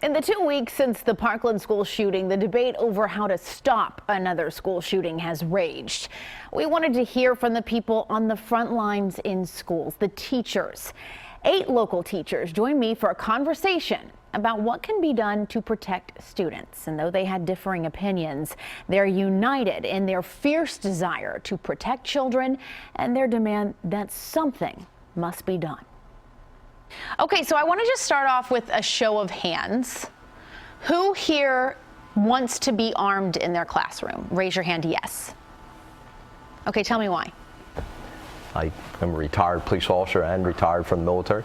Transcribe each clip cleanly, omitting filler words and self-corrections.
In the 2 weeks since the Parkland school shooting, the debate over how to stop another school shooting has raged. We wanted to hear from the people on the front lines in schools, the teachers. 8 local teachers joined me for a conversation about what can be done to protect students. And though they had differing opinions, they're united in their fierce desire to protect children and their demand that something must be done. Okay, so I want to just start off with a show of hands. Who here wants to be armed in their classroom? Raise your hand, yes. Okay, tell me why. I am a retired police officer and retired from the military,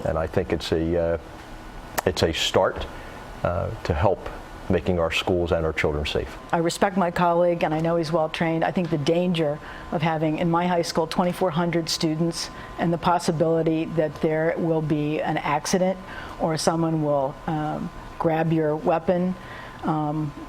and I think it's a start to help making our schools and our children safe. I respect my colleague, and I know he's well trained. I think the danger of having, in my high school, 2,400 students, and the possibility that there will be an accident or someone will grab your weapon.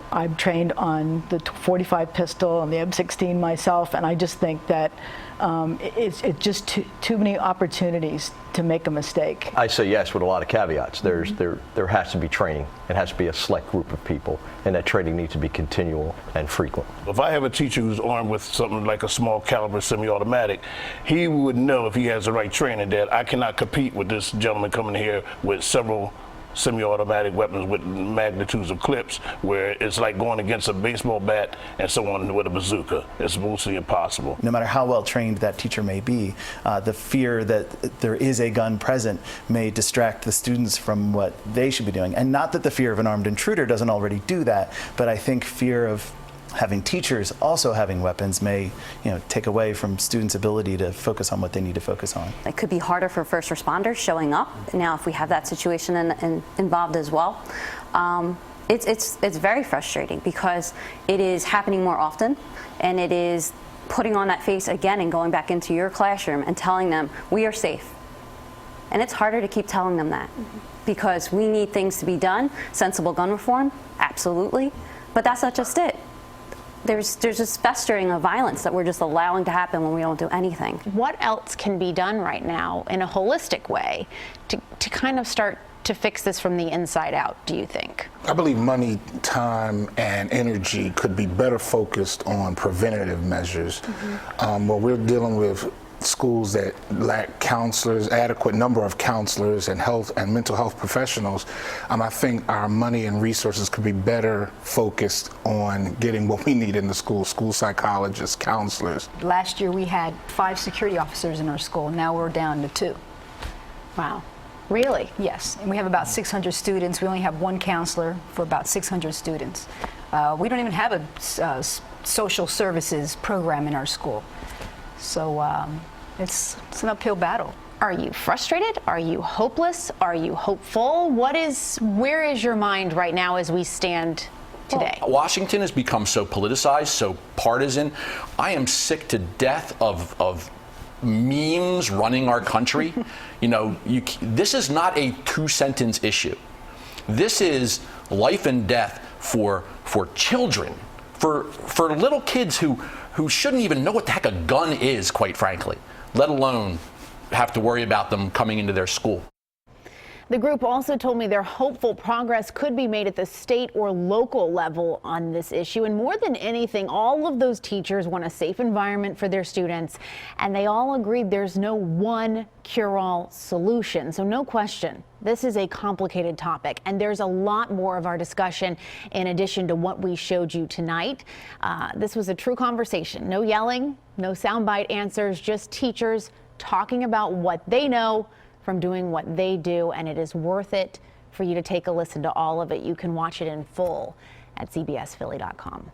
I'm trained on the .45 pistol and the M16 myself, and I just think that it's just too many opportunities to make a mistake. I say yes with a lot of caveats. There has to be training. It has to be a select group of people, and that training needs to be continual and frequent. If I have a teacher who's armed with something like a small caliber semi-automatic, he would know, if he has the right training, that I cannot compete with this gentleman coming here with several semi-automatic weapons with magnitudes of clips, where it's like going against a baseball bat and someone with a bazooka. It's mostly impossible. No matter how well trained that teacher may be, the fear that there is a gun present may distract the students from what they should be doing. And not that the fear of an armed intruder doesn't already do that, but I think fear of having teachers also having weapons may, take away from students' ability to focus on what they need to focus on. It could be harder for first responders showing up. Now, if we have that situation involved as well, it's very frustrating because it is happening more often, and it is putting on that face again and going back into your classroom and telling them we are safe. And it's harder to keep telling them that because we need things to be done. Sensible gun reform, absolutely, but that's not just it. There's this festering of violence that we're just allowing to happen when we don't do anything. What else can be done right now in a holistic way to kind of start to fix this from the inside out, do you think? I believe money, time, and energy could be better focused on preventative measures. Where we're dealing with schools that lack counselors, adequate number of counselors and health and mental health professionals, I think our money and resources could be better focused on getting what we need in the school psychologists, counselors. Last year we had 5 security officers in our school. Now we're down to 2. Wow. Really? Yes, and we have about 600 students. We only have 1 counselor for about 600 students. We don't even have a social services program in our school. So it's an uphill battle. Are you frustrated? Are you hopeless? Are you hopeful? Where is your mind right now as we stand today? Well, Washington has become so politicized, so partisan. I am sick to death of memes running our country. This is not a 2-sentence issue. This is life and death for children, for little kids who shouldn't even know what the heck a gun is, quite frankly, let alone have to worry about them coming into their school. The group also told me they're hopeful progress could be made at the state or local level on this issue. And more than anything, all of those teachers want a safe environment for their students, and they all agreed there's no one cure-all solution. So no question, this is a complicated topic, and there's a lot more of our discussion in addition to what we showed you tonight. This was a true conversation. No yelling, no soundbite answers, just teachers talking about what they know from doing what they do, and it is worth it for you to take a listen to all of it. You can watch it in full at cbsphilly.com.